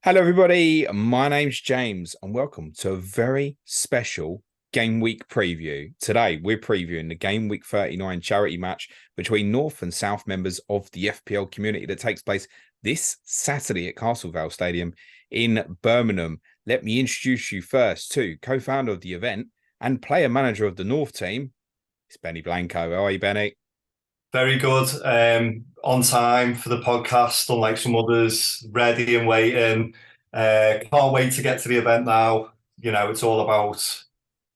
Hello, everybody. My name's James, and welcome to a very special Game Week preview. Today, we're previewing the Game Week 39 charity match between North and South members of the FPL community that takes place this Saturday at Castlevale Stadium in Birmingham. Let me introduce you first to co-founder of the event and player manager of the North team. It's Benny Blanco. How are you, Benny? Very good. On time for the podcast, unlike some others, ready and waiting. Can't wait to get to the event now. You know, it's all about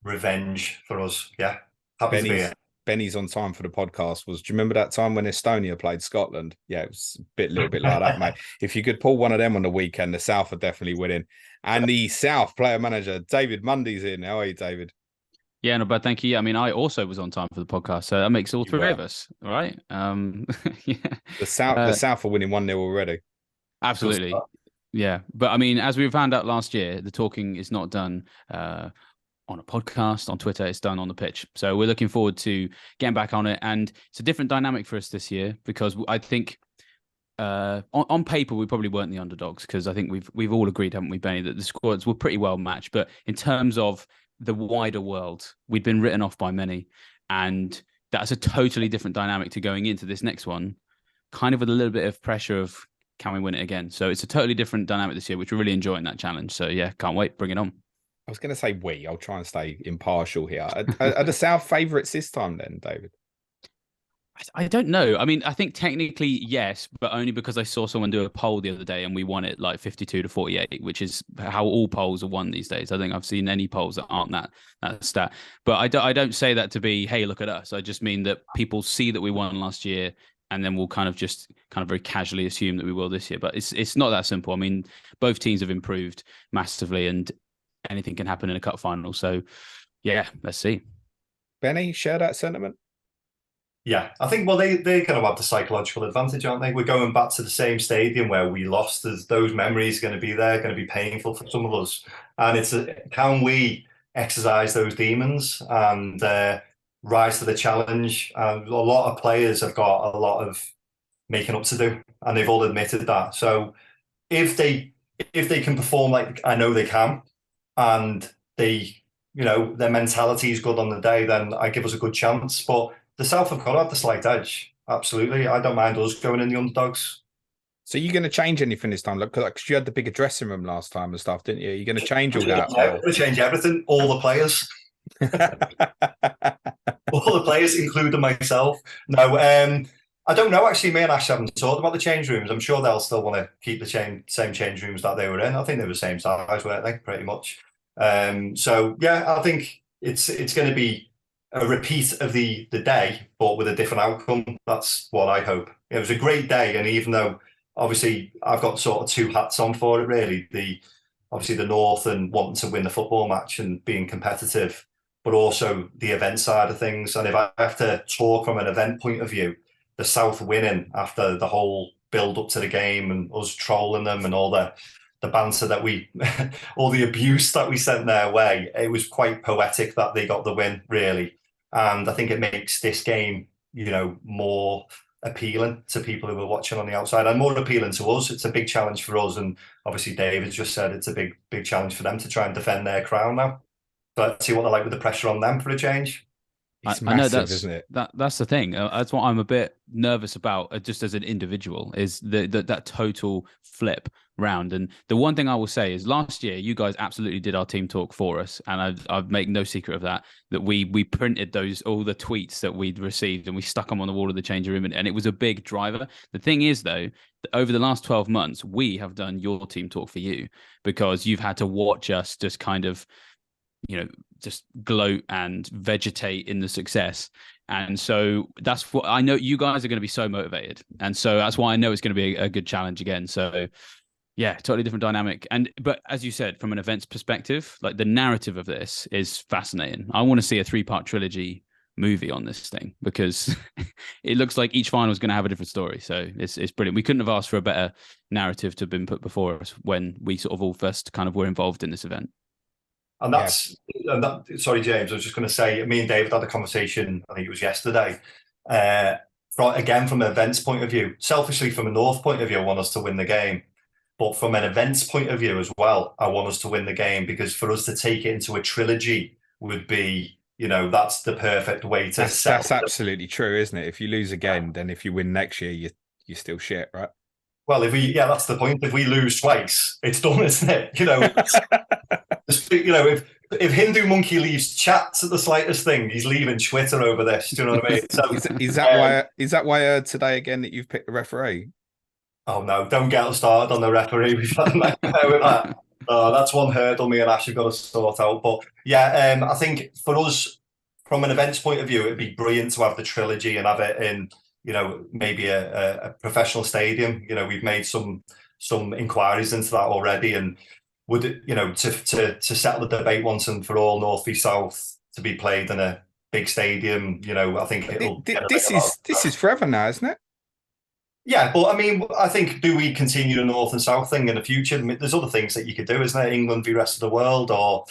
revenge for us. Yeah, happy to be here. Benny's on time for the podcast do you remember that time when Estonia played Scotland? Yeah, it was a little bit like that, mate. If you could pull one of them on the weekend, the South are definitely winning. And the South player manager, David Munday's in. How are you, David? Yeah, no, but thank you. I mean, I also was on time for the podcast, so that makes all three of us, right? Yeah. The South are winning 1-0 already. Absolutely. Yeah. But I mean, as we found out last year, the talking is not done on a podcast, on Twitter, it's done on the pitch. So we're looking forward to getting back on it. And it's a different dynamic for us this year because I think on paper, we probably weren't the underdogs because I think we've all agreed, haven't we, Benny, that the squads were pretty well matched. But in terms of the wider world, we'd been written off by many, and that's a totally different dynamic to going into this next one, kind of with a little bit of pressure of can we win it again. So it's a totally different dynamic this year, which we're really enjoying that challenge. So yeah, can't wait, bring it on. I was going to say I'll try and stay impartial here. Are the South favourites this time then, David? I don't know. I mean, I think technically yes, but only because I saw someone do a poll the other day and we won it like 52-48, which is how all polls are won these days. I think I've seen any polls that aren't that stat. But I don't say that to be, hey, look at us. I just mean that people see that we won last year and then we'll kind of very casually assume that we will this year. But it's not that simple. I mean, both teams have improved massively and anything can happen in a cup final. So yeah, let's see. Benny, share that sentiment? Yeah, I think, well, they kind of have the psychological advantage, aren't they? We're going back to the same stadium where we lost. Those memories are going to be there, going to be painful for some of us. And can we exercise those demons and rise to the challenge? A lot of players have got a lot of making up to do, and they've all admitted that. So if they can perform like I know they can, and their mentality is good on the day, then I give us a good chance. But the South have got to have the slight edge. Absolutely. I don't mind us going in the underdogs. So you're going to change anything this time? Because you had the bigger dressing room last time and stuff, didn't you? You're going to change all that? Yeah, we're going to change everything. All the players. All the players, including myself. No, I don't know. Actually, me and Ash haven't talked about the change rooms. I'm sure they'll still want to keep the same change rooms that they were in. I think they were the same size, weren't they? Pretty much. So, yeah, I think it's going to be a repeat of the day, but with a different outcome. That's what I hope. It was a great day, and even though obviously I've got sort of two hats on for it, really. Obviously the North and wanting to win the football match and being competitive, but also the event side of things. And if I have to talk from an event point of view, the South winning after the whole build up to the game and us trolling them and all the banter that all the abuse that we sent their way, it was quite poetic that they got the win, really. And I think it makes this game, more appealing to people who are watching on the outside and more appealing to us. It's a big challenge for us. And obviously David just said it's a big, big challenge for them to try and defend their crown now. But let's see what they're like with the pressure on them for a change. It's I know massive, isn't it? That's the thing. That's what I'm a bit nervous about, just as an individual, is that total flip round. And the one thing I will say is, last year you guys absolutely did our team talk for us, and I've made no secret of that. That we printed all the tweets that we'd received and we stuck them on the wall of the changing room, and it was a big driver. The thing is, though, that over the last 12 months, we have done your team talk for you because you've had to watch us just kind of, just gloat and vegetate in the success. And so that's what I know. You guys are going to be so motivated. And so that's why I know it's going to be a good challenge again. So yeah, totally different dynamic. But as you said, from an events perspective, like the narrative of this is fascinating. I want to see a 3-part trilogy movie on this thing because it looks like each final is going to have a different story. So it's brilliant. We couldn't have asked for a better narrative to have been put before us when we sort of all first kind of were involved in this event. And sorry, James, I was just going to say, me and David had a conversation, I think it was yesterday, from an events point of view. Selfishly, from a North point of view, I want us to win the game. But from an events point of view as well, I want us to win the game, because for us to take it into a trilogy would be, that's the perfect way to set. That's absolutely true, isn't it? If you lose again, then if you win next year, you're still shit, right? Well, that's the point. If we lose twice, it's done, isn't it? If Hindu Monkey leaves chats at the slightest thing, he's leaving Twitter over this. Do you know what I mean? So, is that why I heard today again that you've picked the referee? Oh no, don't get us started on the referee. We've had a nightmare with that. That's one hurdle me and Ash have got to sort out. But yeah, I think for us, from an events point of view, it'd be brilliant to have the trilogy and have it in, maybe a professional stadium. We've made some inquiries into that already, and would it, to settle the debate once and for all, North v South to be played in a big stadium. I think this is forever now, isn't it? Yeah, but I mean, I think, do we continue the North and South thing in the future? I mean, there's other things that you could do, isn't there? England v rest of the world, or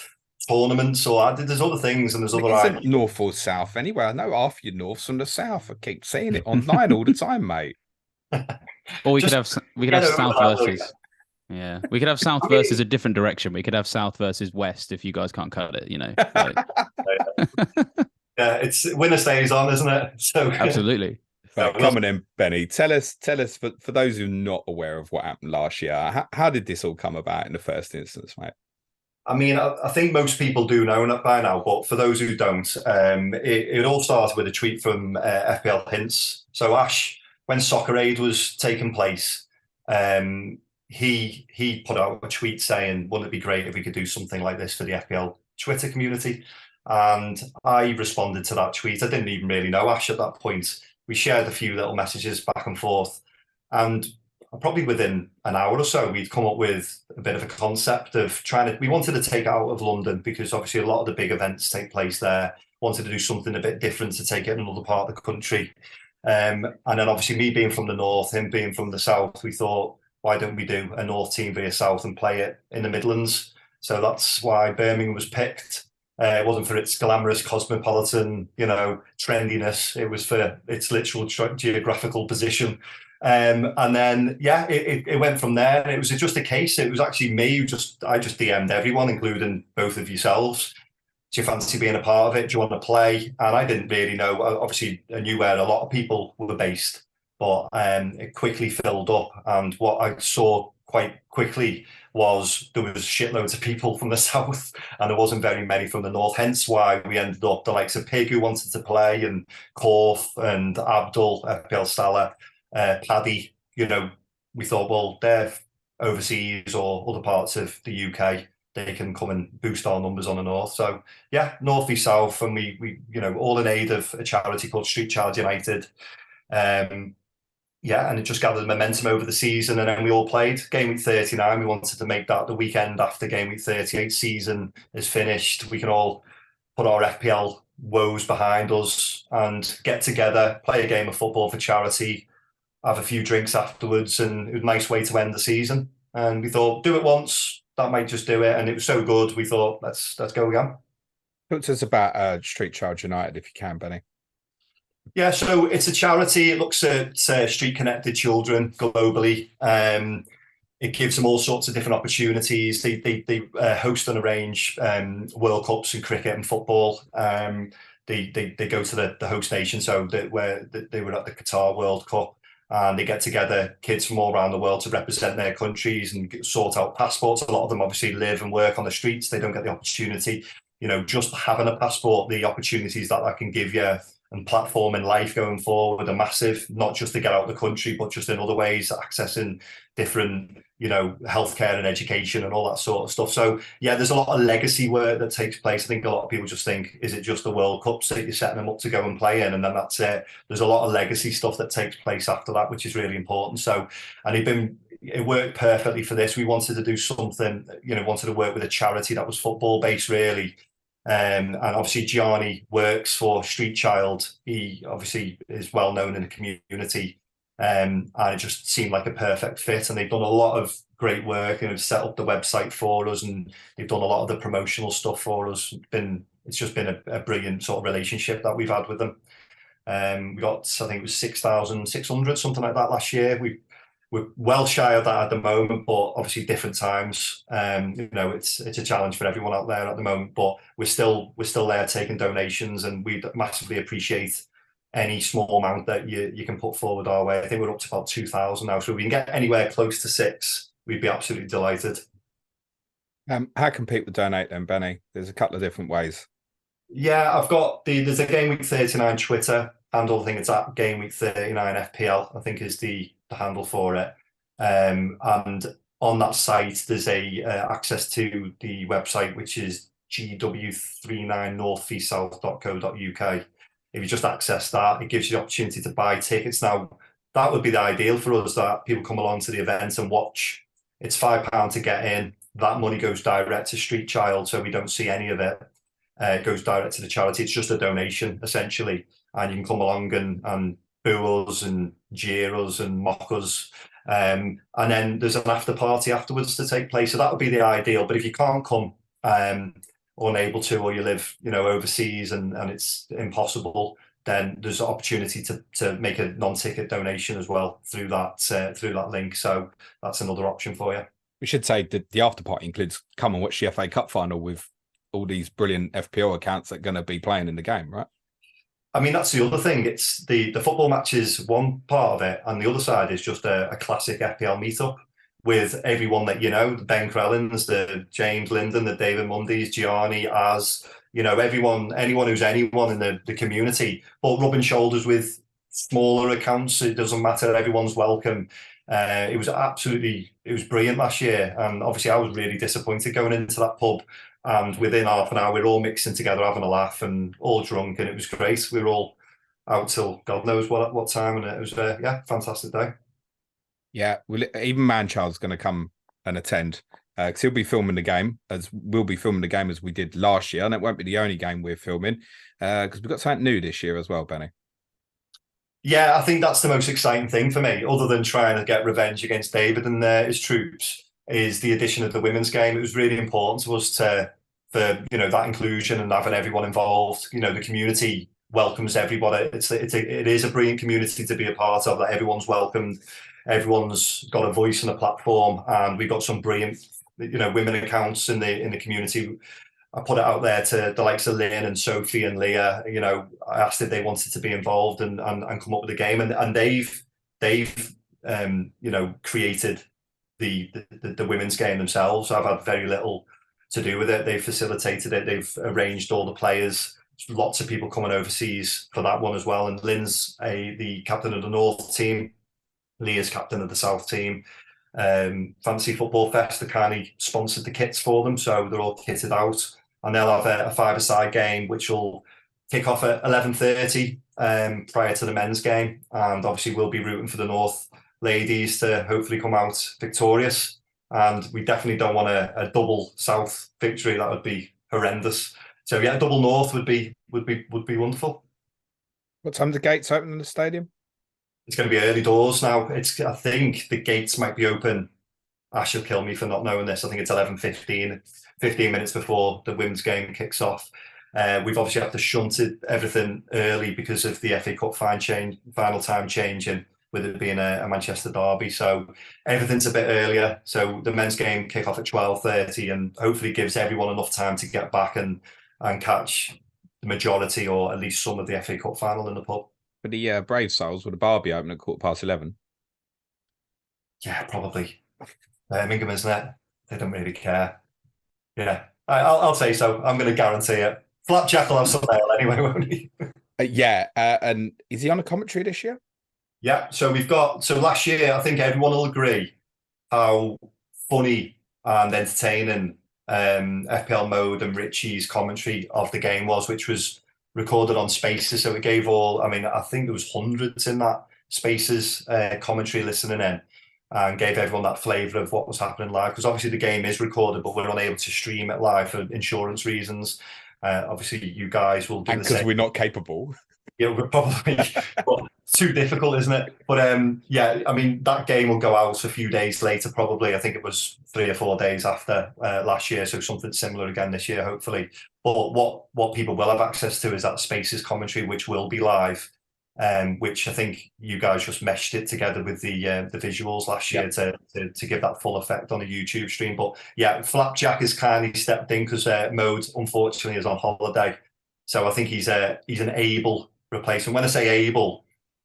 tournaments, or there's other things, and there's other ideas. North or South anyway. I know half your North's from the South. I keep seeing it online all the time, mate. Or we could have South versus. Yeah, we could have South versus a different direction. We could have South versus West if you guys can't cut it. Yeah, it's winner stays on, isn't it? So absolutely. Right, come on in, Benny. Tell us for those who are not aware of what happened last year, how did this all come about in the first instance, mate? I mean, I think most people do know that by now, but for those who don't, it all started with a tweet from FPL Hints. So Ash, when Soccer Aid was taking place, he put out a tweet saying, wouldn't it be great if we could do something like this for the FPL Twitter community? And I responded to that tweet. I didn't even really know Ash at that point. We shared a few little messages back and forth, and probably within an hour or so, we'd come up with a bit of a concept of we wanted to take it out of London, because obviously a lot of the big events take place there. Wanted to do something a bit different to take it in another part of the country. And then obviously me being from the North, him being from the South, we thought, why don't we do a North team via South and play it in the Midlands? So that's why Birmingham was picked. It wasn't for its glamorous cosmopolitan, trendiness. It was for its literal geographical position. And then, it went from there. And it was just a case. It was actually me I just DM'd everyone, including both of yourselves. Do you fancy being a part of it? Do you want to play? And I didn't really know. Obviously, I knew where a lot of people were based, but it quickly filled up. And what I saw quite quickly was there was shitloads of people from the South, and there wasn't very many from the North, hence why we ended up the likes of Pig, who wanted to play, and Corf and Abdul, FPL Salah, Paddy. We thought, well, they're overseas or other parts of the UK, they can come and boost our numbers on the North. So yeah, North v South, and we all in aid of a charity called Street Child United. And it just gathered momentum over the season, and then we all played. Game week 39, we wanted to make that the weekend after game week 38 season is finished. We can all put our FPL woes behind us and get together, play a game of football for charity, have a few drinks afterwards, and it was a nice way to end the season. And we thought, do it once, that might just do it. And it was so good, we thought, let's go again. Talk to us about Street Child United, if you can, Benny. Yeah, so it's a charity. It looks at street-connected children globally. It gives them all sorts of different opportunities. They host and arrange World Cups in cricket and football. They go to the host nation, so where they were at the Qatar World Cup, and they get together kids from all around the world to represent their countries and sort out passports. A lot of them obviously live and work on the streets. They don't get the opportunity. Just having a passport, the opportunities that can give you and platform in life going forward are massive, not just to get out of the country, but just in other ways, accessing different, healthcare and education and all that sort of stuff. So yeah, there's a lot of legacy work that takes place. I think a lot of people just think, is it just the World Cups that you're setting them up to go and play in, and then that's it? There's a lot of legacy stuff that takes place after that, which is really important. So, and it worked perfectly for this. We wanted to do something, wanted to work with a charity that was football based, really. And obviously Gianni works for Street Child. He obviously is well known in the community, and it just seemed like a perfect fit. And they've done a lot of great work, set up the website for us, and they've done a lot of the promotional stuff for us. It's just been a brilliant sort of relationship that we've had with them. We got, I think it was 6,600, something like that last year. we're well shy of that at the moment, but obviously different times. It's a challenge for everyone out there at the moment, but we're still there taking donations, and we massively appreciate any small amount that you can put forward our way. I think we're up to about 2,000 now, so if we can get anywhere close to 6, we'd be absolutely delighted. How can people donate then, Benny? There's a couple of different ways. Yeah, I've got there's a Game Week 39 Twitter handle. I think it's at Game Week 39 FPL, I think is the handle for it. And on that site, there's access to the website, which is GW39northeastsouth.co.uk. If you just access that, it gives you the opportunity to buy tickets. Now, that would be the ideal for us, that people come along to the event and watch. It's £5 to get in. That money goes direct to Street Child, so we don't see any of it. It goes direct to the charity. It's just a donation, essentially. And you can come along and boo us and jeer us and mock us. And then there's an after party afterwards to take place. So that would be the ideal. But if you can't come, unable to, or you live, overseas and it's impossible, then there's an opportunity to make a non-ticket donation as well through that link. So that's another option for you. We should say that the after party includes come and watch the FA Cup final with all these brilliant FPL accounts that are going to be playing in the game, right? I mean, that's the other thing. It's the football match is one part of it, and the other side is just a classic FPL meetup with everyone that the Ben Crellins, the James Linden, the David Mundays, Gianni, anyone who's anyone in the community, but rubbing shoulders with smaller accounts. It doesn't matter. Everyone's welcome. It was brilliant last year, and obviously I was really disappointed going into that pub, and within half an hour we're all mixing together, having a laugh and all drunk, and it was great. We were all out till God knows what time, and it was fantastic day. Yeah, even Manchild's going to come and attend because he'll be filming the game, as we'll be filming the game as we did last year, and it won't be the only game we're filming because we've got something new this year as well, Benny. Yeah, I think that's the most exciting thing for me, other than trying to get revenge against David and his troops, is the addition of the women's game. It was really important to us for that inclusion and having everyone involved. The community welcomes everybody. It is a brilliant community to be a part of. That everyone's welcomed, everyone's got a voice and a platform, and we've got some brilliant women accounts in the community. I put it out there to the likes of Lynn and Sophie and Leah. I asked if they wanted to be involved and come up with a game, and they've created the women's game themselves. I've had very little to do with it. They've facilitated it. They've arranged all the players. There's lots of people coming overseas for that one as well. And Lynn's the captain of the North team. Leah's captain of the South team. Fantasy Football Fest, the kindly sponsored the kits for them, so they're all kitted out. And they'll have a five-a-side game, which will kick off at 11:30 prior to the men's game. And obviously we'll be rooting for the North ladies to hopefully come out victorious. And we definitely don't want a double South victory. That would be horrendous. So yeah, a double North would be wonderful. What time's the gates open in the stadium? It's going to be early doors now. I think the gates might be open. Ash will kill me for not knowing this. I think it's 11:15, 15 minutes before the women's game kicks off. We've obviously had to shunt everything early because of the FA Cup final time changing, with it being a Manchester derby. So everything's a bit earlier. So the men's game kick off at 12:30, and hopefully gives everyone enough time to get back and catch the majority, or at least some of the FA Cup final in the pub. For the Brave Souls, would the bar be open at 11:15? Yeah, probably. Birmingham, isn't it? They don't really care. Yeah, I'll say so. I'm going to guarantee it. Flapjack will have some ale anyway, won't he? And is he on a commentary this year? Yeah, so last year, I think everyone will agree how funny and entertaining FPL Mode and Richie's commentary of the game was, which was recorded on Spaces. So it gave I think there was hundreds in that Spaces commentary listening in, and gave everyone that flavour of what was happening live. Because obviously the game is recorded, but we're unable to stream it live for insurance reasons. Obviously you guys will do the same. Because we're not capable. Yeah, we're probably but it's too difficult, isn't it? But that game will go out a few days later, probably. I think it was 3 or 4 days after last year, so something similar again this year, hopefully. But what people will have access to is that Spaces commentary, which will be live which I think you guys just meshed it together with the visuals last year to give that full effect on a YouTube stream. But yeah, Flapjack has kindly stepped in because Mode unfortunately is on holiday, so I think he's an able replacement. When I say able,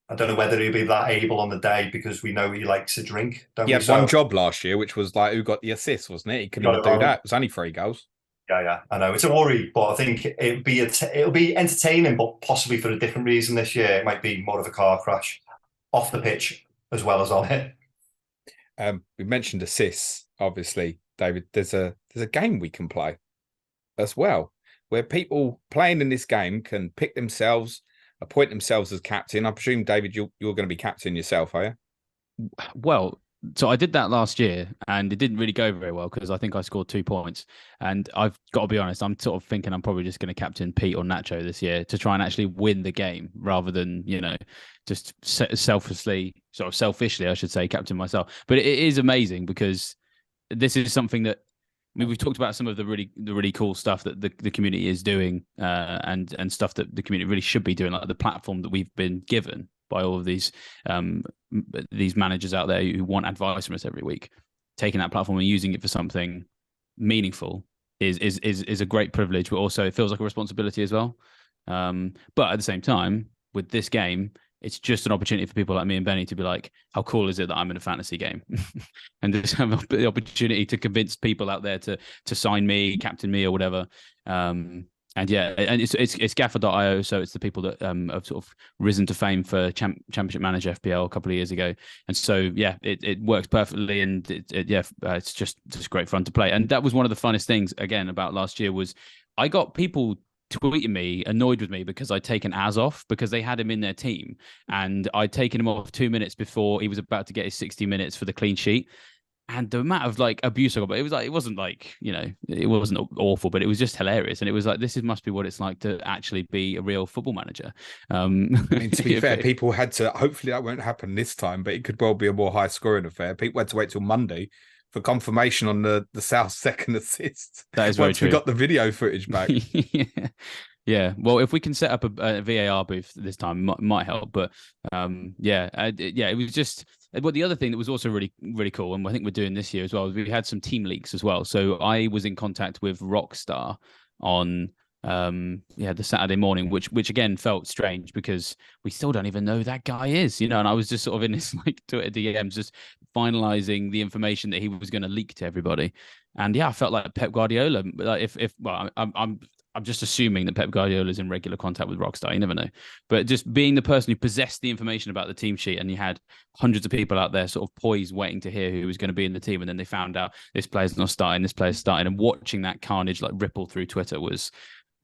I don't know whether he'll be that able on the day because we know he likes to drink. He had one job last year, which was like who got the assist, wasn't it? He couldn't even do that. It was only 3 goals. Yeah, I know it's a worry, but I think it'll be entertaining, but possibly for a different reason this year. It might be more of a car crash off the pitch as well as on it. We mentioned assists, obviously, David. There's a game we can play as well, where people playing in this game can pick themselves, appoint themselves as captain. I presume, David, you're going to be captain yourself, are you? Well, so I did that last year and it didn't really go very well because I think I scored 2 points. And I've got to be honest, I'm sort of thinking I'm probably just going to captain Pete or Nacho this year to try and actually win the game rather than, just selfishly, I should say, captain myself. But it is amazing because this is something that, we've talked about some of the really cool stuff that the community is doing and stuff that the community really should be doing, like the platform that we've been given by all of these managers out there who want advice from us every week. Taking that platform and using it for something meaningful is a great privilege, but also it feels like a responsibility as well. But at the same time, with this game, it's just an opportunity for people like me and Benny to be like, how cool is it that I'm in a fantasy game? And just have the opportunity to convince people out there to sign me, captain me, or whatever. And it's Gaffer.io, so it's the people that have sort of risen to fame for Championship Manager FPL a couple of years ago. And so, yeah, it works perfectly, and it's just great fun to play. And that was one of the funnest things, again, about last year was I got people tweeting me annoyed with me because I'd taken Az off because they had him in their team, and I'd taken him off 2 minutes before he was about to get his 60 minutes for the clean sheet. And the amount of abuse I got, but it wasn't it wasn't awful, but it was just hilarious. And it was like, this must be what it's like to actually be a real football manager. I mean, to be fair, people had to, hopefully that won't happen this time, but it could well be a more high scoring affair. People had to wait till Monday for confirmation on the South's second assist. That is very once true. We got the video footage back. Yeah. Well, if we can set up a VAR booth this time, might help. But it was just. But the other thing that was also really, really cool, and I think we're doing this year as well, is we had some team leaks as well. So I was in contact with Rockstar on the Saturday morning, which again felt strange because we still don't even know who that guy is, and I was just sort of in this Twitter DMs just finalizing the information that he was going to leak to everybody. And yeah, I felt like Pep Guardiola. I'm just assuming that Pep Guardiola is in regular contact with Rockstar. You never know. But just being the person who possessed the information about the team sheet, and you had hundreds of people out there sort of poised waiting to hear who was going to be in the team, and then they found out this player's not starting, this player's starting, and watching that carnage ripple through Twitter was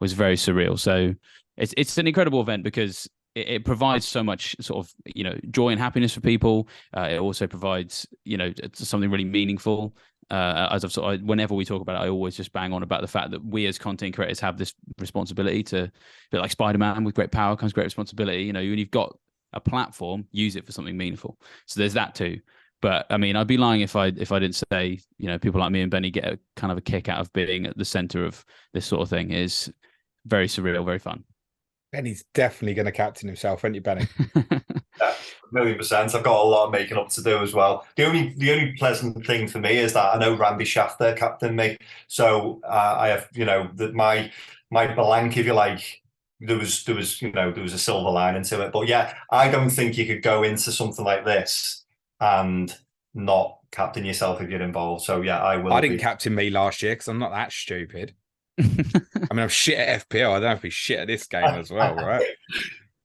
very surreal. So it's an incredible event because it provides so much sort of joy and happiness for people. It also provides something really meaningful. As whenever we talk about it, I always just bang on about the fact that we as content creators have this responsibility to, a bit like Spider-Man, with great power comes great responsibility. When you've got a platform, use it for something meaningful. So there's that too. But I mean, I'd be lying if I didn't say, people like me and Benny get a kind of a kick out of being at the center of this sort of thing. Is very surreal, very fun. Benny's definitely going to captain himself, aren't you, Benny? Yeah, 1,000,000%. I've got a lot of making up to do as well. The only pleasant thing for me is that I know Randy Shafter captain me, so I have my blank, if you like. There was a silver lining to it, but yeah, I don't think you could go into something like this and not captain yourself if you're involved. So yeah, I didn't captain me last year because I'm not that stupid. I mean, I'm shit at FPL. I don't have to be shit at this game as well, right?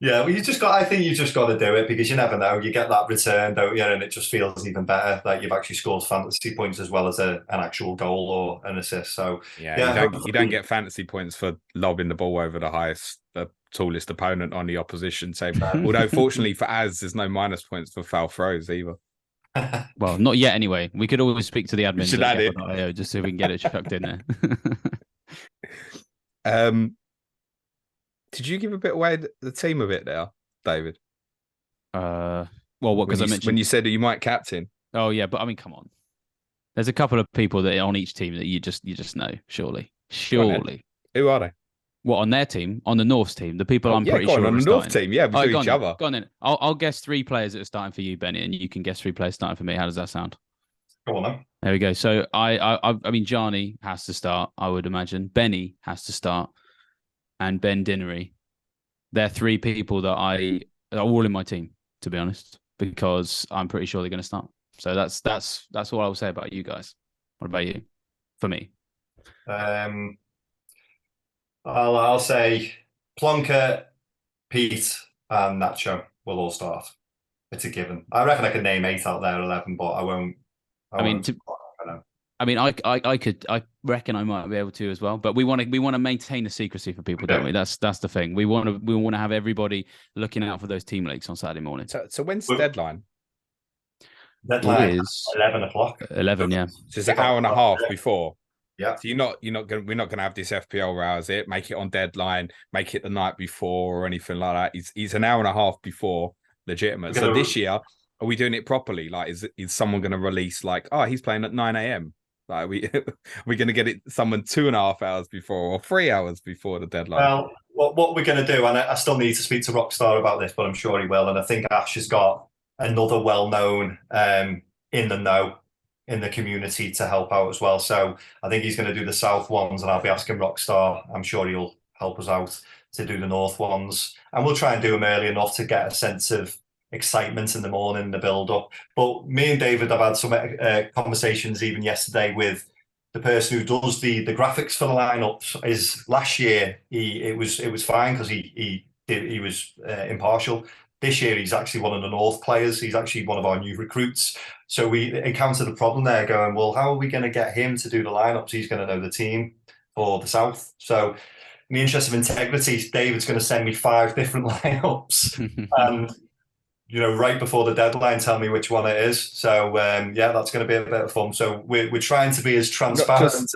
Yeah, well, I think you just got to do it because you never know. You get that return, don't you? And it just feels even better that you've actually scored fantasy points as well as an actual goal or an assist. So yeah, you don't get fantasy points for lobbing the ball over the tallest opponent on the opposition team. Although fortunately for Az, there's no minus points for foul throws either. Well, not yet anyway. We could always speak to the admin. Should add it just so we can get it chucked in there. Did you give a bit away the team a bit there, David? Well, what? Because I mentioned when you said that you might captain. Oh yeah, but I mean, come on. There's a couple of people that are on each team that you just know. Surely. Who are they? What, on their team? On the North's team? The people I'm pretty sure on are the North starting. team. Yeah, we do each other. Go on then. I'll guess 3 players that are starting for you, Benny, and you can guess 3 players starting for me. How does that sound? Go on then. There we go. So I mean, Johnny has to start, I would imagine. Benny has to start, and Ben Dinnery. They're 3 people that are all in my team, to be honest, because I'm pretty sure they're going to start. So that's all I will say about you guys. What about you? For me, I'll say Plonker, Pete, and Nacho will all start. It's a given. I reckon I can name 8 out there, 11, but I won't. I reckon I might be able to as well. But we want to maintain the secrecy for people, don't we? That's the thing. We want to have everybody looking out for those team leaks on Saturday morning. So when's the deadline? Deadline is 11 o'clock. 11, yeah. So it's an hour and a half before. Yeah. So we're not gonna have this FPL row, is it? Make it on deadline, make it the night before or anything like that. It's an hour and a half before legitimate. So this year, are we doing it properly? Like, is someone going to release like, oh, he's playing at 9 a.m. Like, we're going to get it someone 2.5 hours before or 3 hours before the deadline? Well, what we're going to do, and I still need to speak to Rockstar about this, but I'm sure he will. And I think Ash has got another well-known in the know in the community to help out as well. So I think he's going to do the South ones, and I'll be asking Rockstar. I'm sure he'll help us out to do the North ones, and we'll try and do them early enough to get a sense of excitement in the morning, the build up. But me and David have had some conversations even yesterday with the person who does the graphics for the lineups. Is last year it was fine because he was impartial. This year he's actually one of the North players. He's actually one of our new recruits. So we encountered a problem there, going, well, how are we going to get him to do the lineups? He's going to know the team for the South. So in the interest of integrity, David's going to send me 5 different lineups and, right before the deadline, tell me which one it is. So, that's going to be a bit of fun. So we're trying to be as transparent.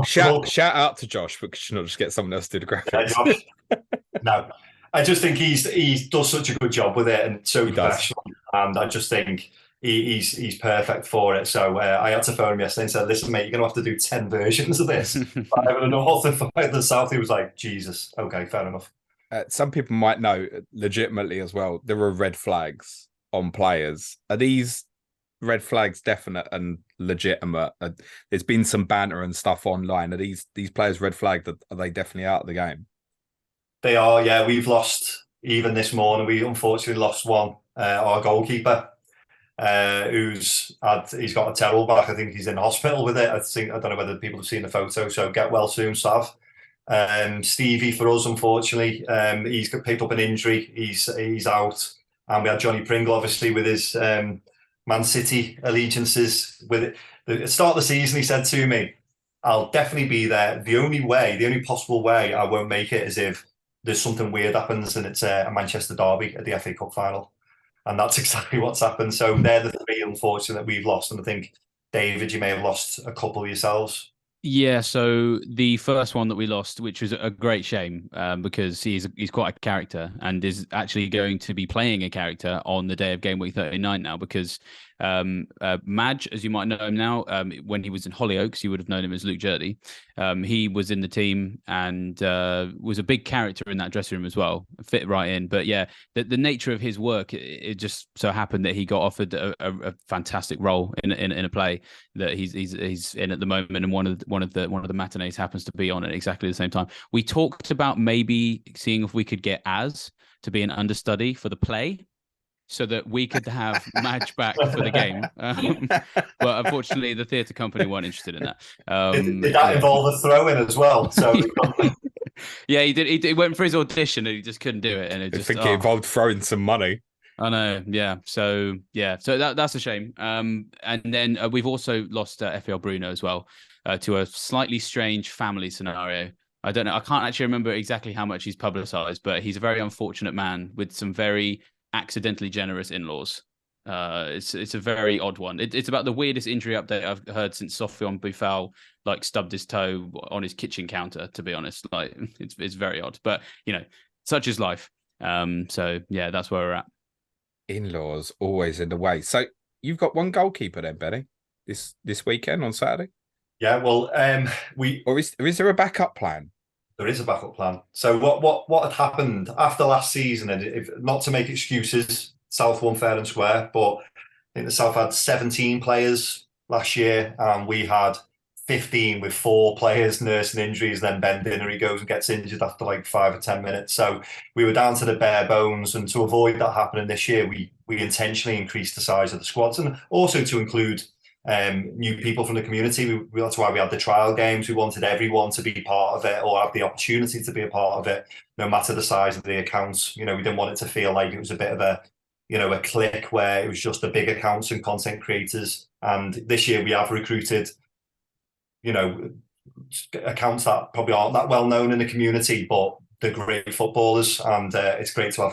Shout out to Josh, but should not just get someone else to do the graphics. Yeah, no, I just think he does such a good job with it and so professional. And I just think he's perfect for it. So I had to phone him yesterday and said, listen, mate, you're going to have to do 10 versions of this. Over the North and the South, he was like, Jesus, okay, fair enough. Some people might know legitimately as well, there are red flags on players. Are these red flags definite and legitimate? There's been some banter and stuff online. Are these players red flagged? Are they definitely out of the game? They are, yeah. We've lost, even this morning, we unfortunately lost one, our goalkeeper, he's got a terrible back. I think he's in hospital with it. I don't know whether people have seen the photo, so get well soon, Sav. Stevie, for us, unfortunately, he's picked up an injury. He's out. And we had Johnny Pringle, obviously, with his Man City allegiances. With it, at the start of the season, he said to me, I'll definitely be there. The only possible way I won't make it is if there's something weird happens and it's a Manchester derby at the FA Cup final. And that's exactly what's happened. So they're the 3, unfortunately, that we've lost. And I think, David, you may have lost a couple yourselves. Yeah, so the first one that we lost, which was a great shame, because he's quite a character and is actually going to be playing a character on the day of Game Week 39 now, because Madge, as you might know him now, when he was in Hollyoaks, you would have known him as Luke Jurdy. He was in the team and was a big character in that dressing room as well, fit right in. But yeah, the nature of his work, it just so happened that he got offered a fantastic role in a play that he's in at the moment, and one of the matinees happens to be on at exactly the same time. We talked about maybe seeing if we could get Az to be an understudy for the play, so that we could have Madge back for the game. But unfortunately, the theatre company weren't interested in that. Did that involve a throw-in as well? So yeah, he did. He went for his audition and he just couldn't do it. And I think it involved throwing some money. I know, yeah. So that's a shame. And then we've also lost FPL Bruno as well to a slightly strange family scenario. I don't know. I can't actually remember exactly how much he's publicised, but he's a very unfortunate man with some very accidentally generous in-laws. It's a very odd one. It's about the weirdest injury update I've heard since Sofiane Boufal stubbed his toe on his kitchen counter, to be honest. It's very odd, but such is life. So yeah, that's where we're at. In-laws always in the way. So you've got one goalkeeper then, Benny, this weekend on Saturday? Yeah, well, is there a backup plan? There is a backup plan. So what had happened after last season, and if not to make excuses, South won fair and square, but I think the South had 17 players last year, and we had 15 with 4 players nursing injuries. Then Ben Dinnery goes and gets injured after like 5 or 10 minutes. So we were down to the bare bones, and to avoid that happening this year, we intentionally increased the size of the squads, and also to include new people from the community. That's why we had the trial games. We wanted everyone to be part of it, or have the opportunity to be a part of it, no matter the size of the accounts. We didn't want it to feel like it was a bit of a clique where it was just the big accounts and content creators. And this year we have recruited, accounts that probably aren't that well known in the community, but they're great footballers, and it's great to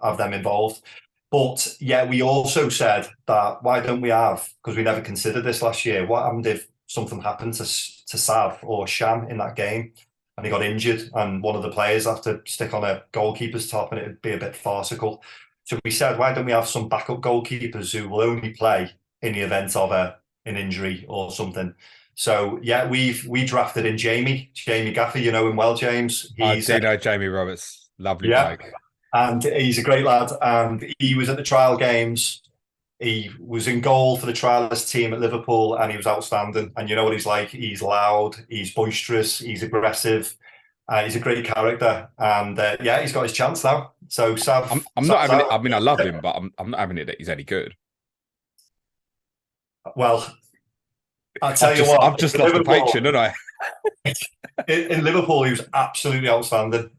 have them involved. But yeah, we also said that why don't we have, because we never considered this last year, what happened if something happened to Sav or Sham in that game and he got injured and one of the players had to stick on a goalkeeper's top, and it'd be a bit farcical. So we said, why don't we have some backup goalkeepers who will only play in the event of an injury or something. So yeah, we drafted in Jamie Gaffer. You know him well, James. I do know Jamie Roberts. Lovely bloke. And he's a great lad. And he was at the trial games. He was in goal for the trialist team at Liverpool, and he was outstanding. And you know what he's like. He's loud. He's boisterous. He's aggressive. He's a great character. And he's got his chance now. So Sav, I'm not having it. I mean, I love him, but I'm not having it that he's any good. Well, I'll tell you what. I've just lost the patron, haven't I? In Liverpool, he was absolutely outstanding.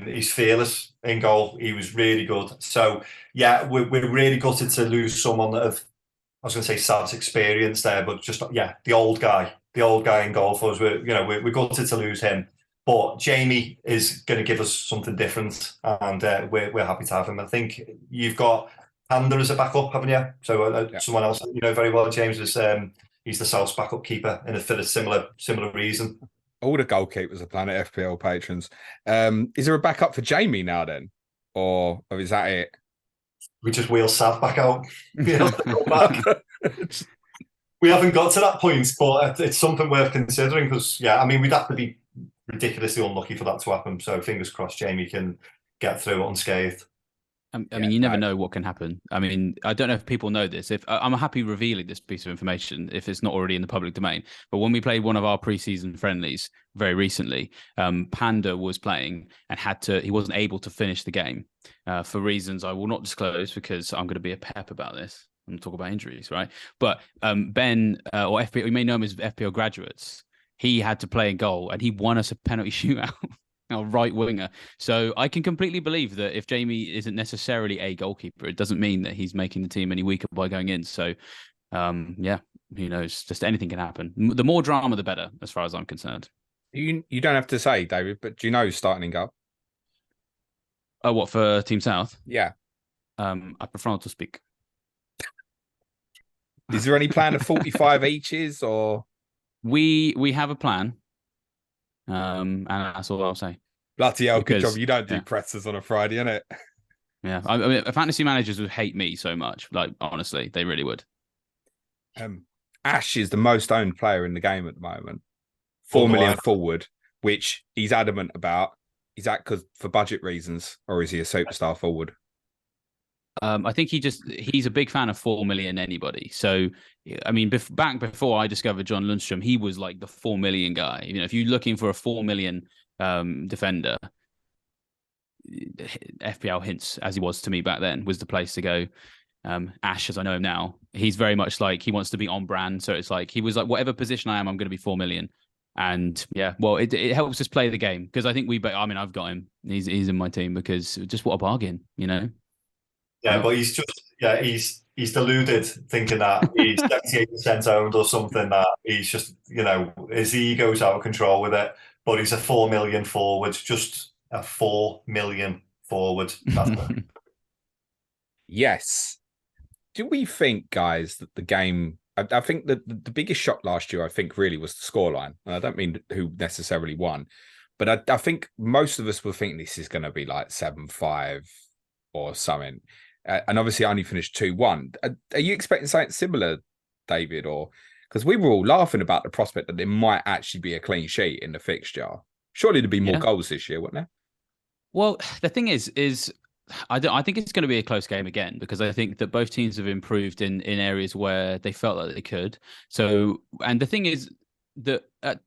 He's fearless in goal. He was really good. So yeah, we're really gutted to lose someone that I was going to say Sav's experience there, but just the old guy in goal for us. We're gutted to lose him. But Jamie is going to give us something different, and we're happy to have him. I think you've got Panda as a backup, haven't you? So someone else that you know very well, James, is he's the South's backup keeper, and for a similar reason. All the goalkeepers are Planet FPL patrons. Is there a backup for Jamie now then, or is that it? We just wheel Sav back out. We haven't got to that point, but it's something worth considering because we'd have to be ridiculously unlucky for that to happen. So fingers crossed, Jamie can get through it unscathed. I mean, you never know what can happen. I mean, I don't know if people know this. If I'm happy revealing this piece of information, if it's not already in the public domain. But when we played one of our preseason friendlies very recently, Panda was playing and he wasn't able to finish the game for reasons I will not disclose because I'm going to be a pep about this. I'm talking about injuries, right? But Ben or FPL, you may know him as FPL graduates. He had to play in goal and he won us a penalty shootout. Right winger. So I can completely believe that if Jamie isn't necessarily a goalkeeper, it doesn't mean that he's making the team any weaker by going in. So who knows? Just anything can happen. The more drama, the better, as far as I'm concerned. You don't have to say, David, but do you know who's starting in goal? Oh, what, for Team South? Yeah. I prefer not to speak. Is there any plan of 45 eaches or? We have a plan. And that's all I'll say. Bloody hell, good job. You don't do presses on a Friday, innit? Yeah. I mean, fantasy managers would hate me so much. Like, honestly, they really would. Ash is the most owned player in the game at the moment. 4 million forward, which he's adamant about. Is that because for budget reasons, or is he a superstar forward? I think he's a big fan of 4 million anybody. So, I mean, back before I discovered John Lundstrom, he was like the 4 million guy. If you're looking for a 4 million defender, FPL hints, as he was to me back then, was the place to go. Ash, as I know him now, he's very much like he wants to be on brand. So it's like he was like, whatever position I am, I'm going to be 4 million. And yeah, well, it helps us play the game because I think I've got him. He's in my team because just what a bargain, Yeah, but he's just he's deluded thinking that he's 78% owned or something, that he's just his ego's out of control with it. But he's a 4 million forward, just a 4 million forward. That's it. Yes. Do we think, guys, that the game? I think that the biggest shock last year, I think, really was the scoreline, and I don't mean who necessarily won, but I think most of us will think this is going to be like 7-5 or something. And obviously, I only finished 2-1. Are you expecting something similar, David? Or because we were all laughing about the prospect that there might actually be a clean sheet in the fixture. Surely there'd be more Yeah. goals this year, wouldn't there? Well, the thing is I think it's going to be a close game again, because I think that both teams have improved in areas where they felt like they could. So, and the thing is that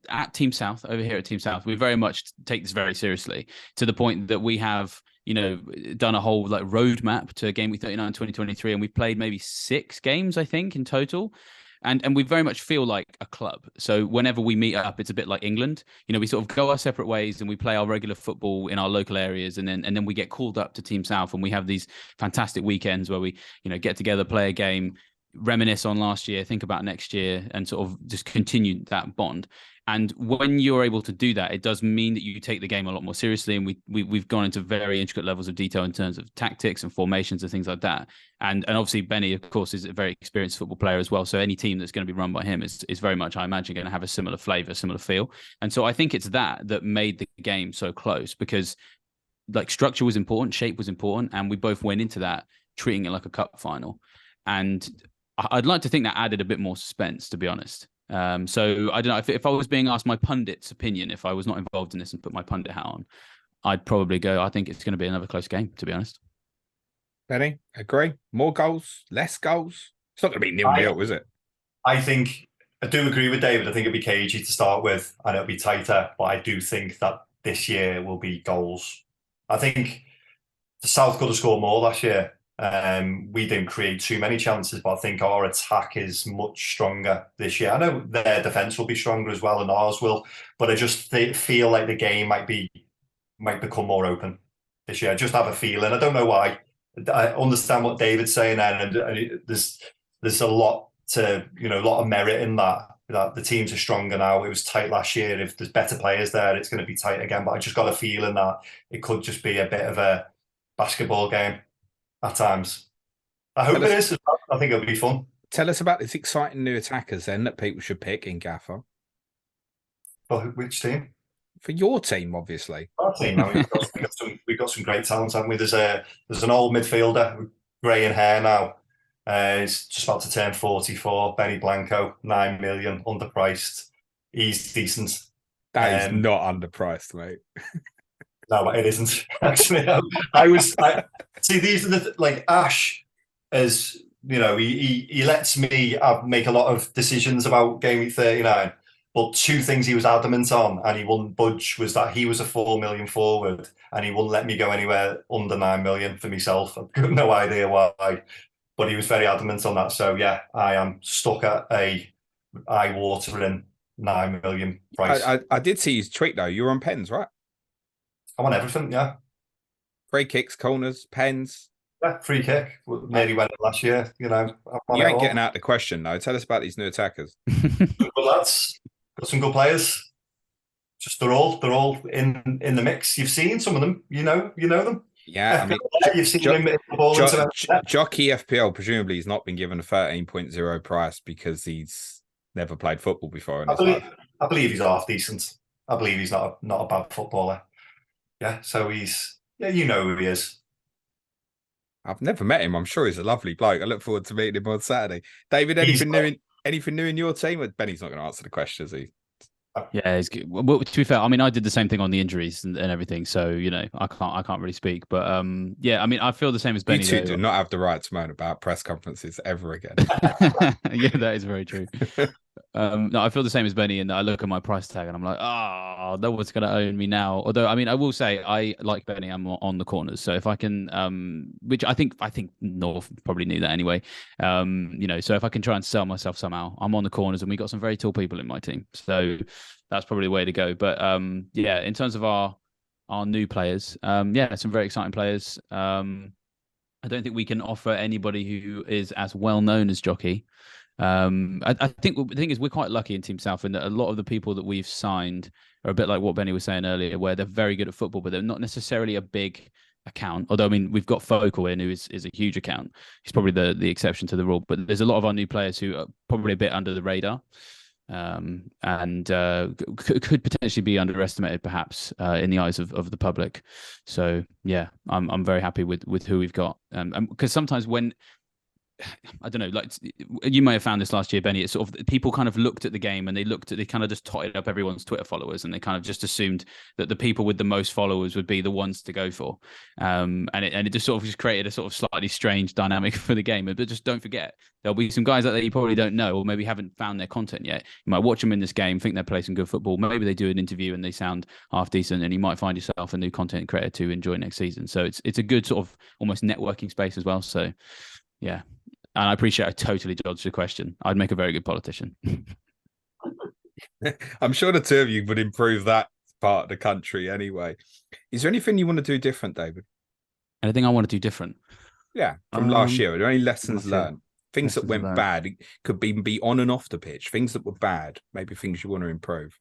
at Team South, over here at Team South, we very much take this very seriously, to the point that we have, done a whole like roadmap to Game Week 39 2023, and we've played maybe 6 games, I think, in total. And we very much feel like a club. So whenever we meet up, it's a bit like England. We sort of go our separate ways and we play our regular football in our local areas, and then we get called up to Team South, and we have these fantastic weekends where we, get together, play a game, reminisce on last year, think about next year, and sort of just continue that bond. And when you're able to do that, it does mean that you take the game a lot more seriously. And we've gone into very intricate levels of detail in terms of tactics and formations and things like that. And obviously Benny, of course, is a very experienced football player as well. So any team that's going to be run by him is very much, I imagine, going to have a similar flavor, similar feel. And so I think it's that made the game so close, because like structure was important, shape was important, and we both went into that treating it like a cup final. And I'd like to think that added a bit more suspense, to be honest. So I don't know, if I was being asked my pundit's opinion, if I was not involved in this and put my pundit hat on, I'd probably go, I think it's going to be another close game, to be honest. Benny, agree? More goals, less goals? It's not going to be 0-0, is it? I think I do agree with David. I think it'll be cagey to start with, and it'll be tighter. But I do think that this year will be goals. I think the South could have scored more last year. We didn't create too many chances, but I think our attack is much stronger this year. I know their defense will be stronger as well, and ours will, but I just feel like the game might become more open this year. I just have a feeling. I don't know why. I understand what David's saying, and there's a lot to a lot of merit in that the teams are stronger now. It was tight last year. If there's better players there, it's going to be tight again. But I just got a feeling that it could just be a bit of a basketball game at times. I hope it is. I think it'll be fun. Tell us about these exciting new attackers then that people should pick in Gaffer. For which team? For your team, obviously. Our team. I mean, we've got some great talent, haven't we? There's an old midfielder with grey in hair now. He's just about to turn 44. Benny Blanco, 9 million, underpriced. He's decent. That is not underpriced, mate. No, it isn't. Actually, see, these are like Ash, as he lets me make a lot of decisions about Game Week 39. But 2 things he was adamant on, and he wouldn't budge, was that he was a 4 million forward, and he wouldn't let me go anywhere under 9 million for myself. I've got no idea why, but he was very adamant on that. So yeah, I am stuck at a eye-watering 9 million price. I did see his tweet though. You're on pens, right? I want everything, yeah. Free kicks, corners, pens. Yeah, free kick. Nearly went it last year, You ain't getting out the question, though. Tell us about these new attackers. Good lads. Got some good players. Just they're all in the mix. You've seen some of them. You know them. Yeah, I mean, you've seen them in the ball. Jockey FPL, presumably, he's not been given a 13.0 price because he's never played football before in his life. I believe he's half decent. I believe he's not a bad footballer. Yeah, so he's you know who he is. I've never met him. I'm sure he's a lovely bloke. I look forward to meeting him on Saturday. David, anything new in your team? Benny's not going to answer the question, is he? Yeah, it's good. Well, to be fair, I mean, I did the same thing on the injuries and everything, so I can't really speak. But yeah, I mean, I feel the same as Benny. You two do not have the right to moan about press conferences ever again. Yeah, that is very true. No, I feel the same as Benny, and I look at my price tag and I'm like, no one's going to own me now. Although, I mean, I will say I like Benny. I'm on the corners, so if I can, which I think North probably knew that anyway. So if I can try and sell myself somehow, I'm on the corners, and we got some very tall people in my team, so that's probably the way to go. But yeah, in terms of our new players, yeah, some very exciting players. I don't think we can offer anybody who is as well known as Jockey. I think the thing is we're quite lucky in Team South in that a lot of the people that we've signed are a bit like what Benny was saying earlier, where they're very good at football, but they're not necessarily a big account. Although, I mean, we've got Focal in, who is a huge account. He's probably the exception to the rule, but there's a lot of our new players who are probably a bit under the radar. And could potentially be underestimated, perhaps, in the eyes of the public. So yeah, I'm very happy with who we've got. Because sometimes when I don't know, like you may have found this last year, Benny. It's sort of people kind of looked at the game and they kind of just totted up everyone's Twitter followers and they kind of just assumed that the people with the most followers would be the ones to go for. And it just sort of just created a sort of slightly strange dynamic for the game. But just don't forget, there'll be some guys out there you probably don't know or maybe haven't found their content yet. You might watch them in this game, think they're playing some good football. Maybe they do an interview and they sound half decent, and you might find yourself a new content creator to enjoy next season. So it's a good sort of almost networking space as well. So yeah. And I appreciate I totally dodged the question. I'd make a very good politician. I'm sure the two of you would improve that part of the country anyway. Is there anything you want to do different, David? Anything I want to do different? Yeah, from last year. Are there any lessons learned? Things that went bad. It could be on and off the pitch. Things that were bad. Maybe things you want to improve.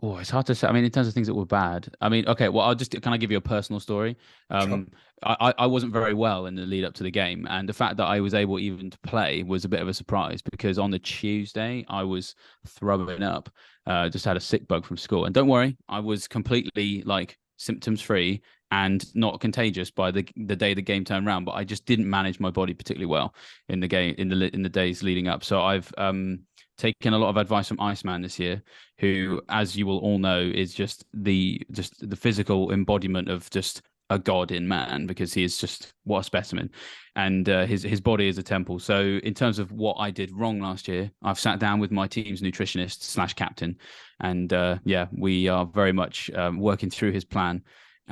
Oh, it's hard to say. I mean, in terms of things that were bad, I mean, okay, well, can I give you a personal story? Sure. I wasn't very well in the lead up to the game. And the fact that I was able even to play was a bit of a surprise because on the Tuesday, I was throwing up, just had a sick bug from school. And don't worry, I was completely like symptoms free and not contagious by the day the game turned around. But I just didn't manage my body particularly well in the game, in the days leading up. So I've taken a lot of advice from Iceman this year, who, as you will all know, is just the physical embodiment of just a god in man, because he is just what a specimen, and his body is a temple. So in terms of what I did wrong last year, I've sat down with my team's nutritionist / captain, and we are very much working through his plan.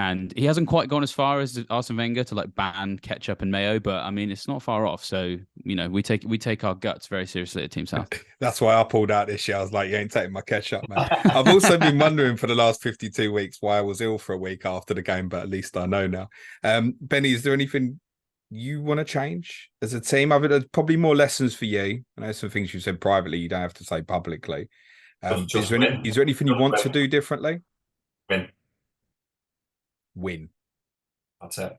And he hasn't quite gone as far as Arsene Wenger to like ban ketchup and mayo, but I mean, it's not far off. So, you know, we take our guts very seriously at Team South. That's why I pulled out this year. I was like, you ain't taking my ketchup, man. I've also been wondering for the last 52 weeks why I was ill for a week after the game, but at least I know now. Benny, is there anything you want to change as a team? There's probably more lessons for you. I know some things you said privately you don't have to say publicly. Is there anything you want to do differently? Win. That's it.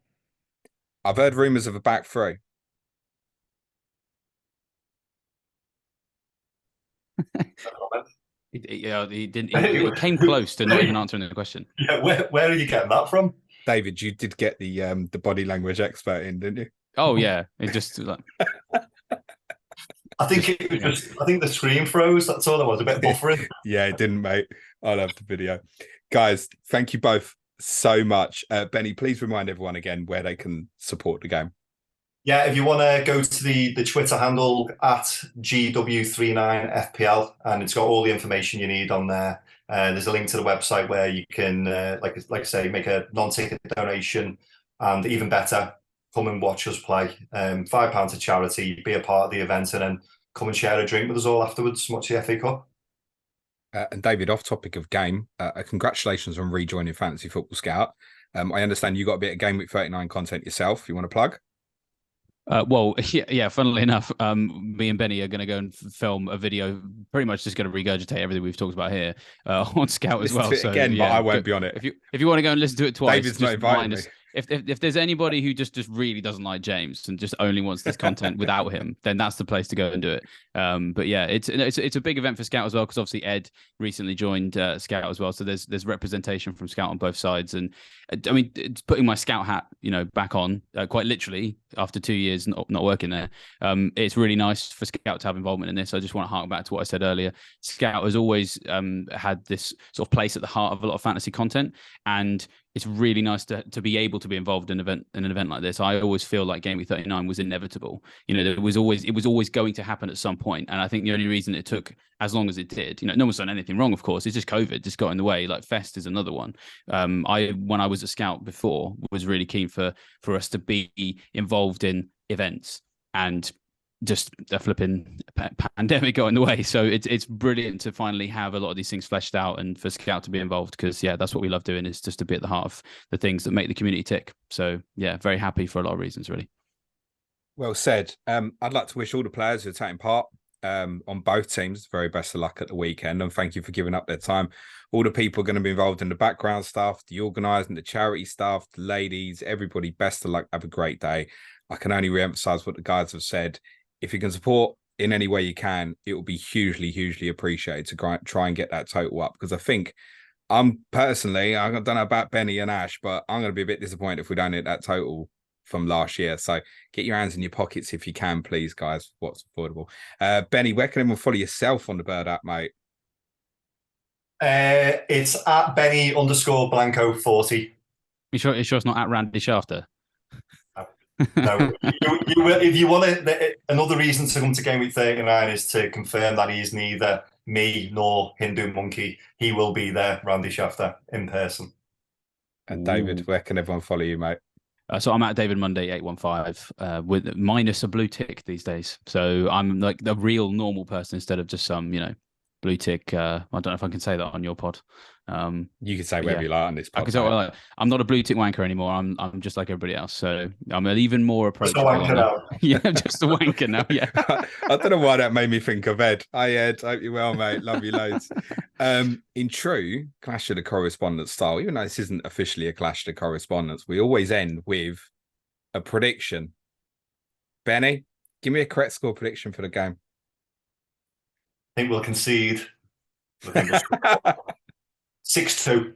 I've heard rumours of a back three. He didn't. He came close to not even answering the question. Yeah, where are you getting that from? David, you did get the body language expert in, didn't you? Oh yeah, it just like. I think the screen froze. That's all there was. A bit of buffering. Yeah, it didn't, mate. I love the video, guys. Thank you both so much. Benny, please remind everyone again where they can support the game. Yeah, if you want to go to the Twitter handle at GW39 FPL, and it's got all the information you need on there. There's a link to the website where you can, like I say, make a non-ticket donation, and even better, come and watch us play. £5 to charity, be a part of the event, and then come and share a drink with us all afterwards. Watch the FA Cup. And David, off topic of game, congratulations on rejoining Fantasy Football Scout. I understand you got a bit of Game Week 39 content yourself. You want to plug? Well, yeah. Funnily enough, me and Benny are going to go and film a video, pretty much just going to regurgitate everything we've talked about here on Scout as well. So again, yeah, but I won't be on it. If you want to go and listen to it twice, David's not inviting me. If there's anybody who just really doesn't like James and just only wants this content without him, then that's the place to go and do it. But yeah, it's a big event for Scout as well, because obviously Ed recently joined Scout as well, so there's representation from Scout on both sides. And I mean, it's putting my Scout hat, back on quite literally after 2 years not working there. It's really nice for Scout to have involvement in this. I just want to hark back to what I said earlier. Scout has always had this sort of place at the heart of a lot of fantasy content, and it's really nice to be able to be involved in an event like this. I always feel like Game Week 39 was inevitable. It was always going to happen at some point. And I think the only reason it took as long as it did, no one's done anything wrong, of course. It's just COVID just got in the way. Like Fest is another one. When I was a Scout before, was really keen for us to be involved in events, and just a flipping pandemic got in the way. So it's brilliant to finally have a lot of these things fleshed out, and for Scout to be involved, because that's what we love doing, is just to be at the heart of the things that make the community tick. So yeah, very happy for a lot of reasons, really. Well said. I'd like to wish all the players who are taking part on both teams very best of luck at the weekend, and thank you for giving up their time. All the people are going to be involved in the background stuff, the organising, the charity stuff, the ladies, everybody, best of luck. Have a great day. I can only re-emphasise what the guys have said. If you can support in any way you can, it will be hugely, hugely appreciated to try and get that total up. Because I think I don't know about Benny and Ash, but I'm going to be a bit disappointed if we don't hit that total from last year. So get your hands in your pockets if you can, please, guys. What's affordable? Benny, where can everyone follow yourself on the Bird app, mate? It's at Benny_Blanco 40. You sure it's not at Randy Shafter? No, if you want another reason to come to Game Week 39 is to confirm that he's neither me nor Hindu Monkey. He will be there, Randy Shafter, in person. And David, where can everyone follow you, mate? So I'm at David Munday 815 with minus a blue tick these days. So I'm like the real normal person instead of just some, blue tick. I don't know if I can say that on your pod. You can say whatever you like on this pod. I can say, well, I'm not a blue tick wanker anymore. I'm just like everybody else. So I'm an even more approachable. Just a wanker now. Yeah, just a wanker now. Yeah. I don't know why that made me think of Ed. Hi Ed, hope you're well, mate. Love you loads. In true Clash of the Correspondents style, even though this isn't officially a Clash of the Correspondents, we always end with a prediction. Benny, give me a correct score prediction for the game. I think we'll concede. 6-2 to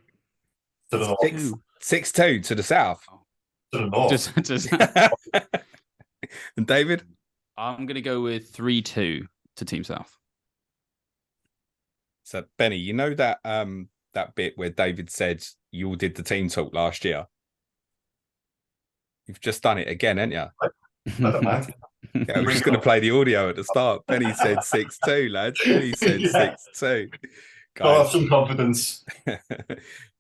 the north. 6-2 to the south. To the north. And David? I'm going to go with 3-2 to Team South. So, Benny, you know that that bit where David said you all did the team talk last year? You've just done it again, haven't you? I don't mind. Yeah, I'm just going to play the audio at the start. Benny said 6-2, lads. Benny said 6-2. I'll have some confidence.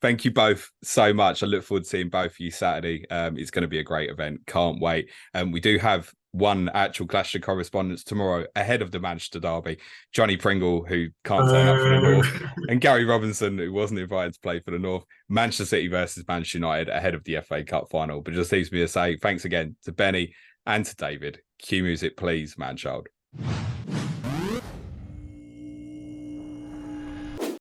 Thank you both so much. I look forward to seeing both of you Saturday. It's going to be a great event. Can't wait. We do have one actual Clash of Correspondents tomorrow ahead of the Manchester derby. Johnny Pringle, who can't turn up for the North, and Gary Robinson, who wasn't invited to play for the North. Manchester City versus Manchester United ahead of the FA Cup final. But it just leaves me to say thanks again to Benny and to David. Cue music, please, man child.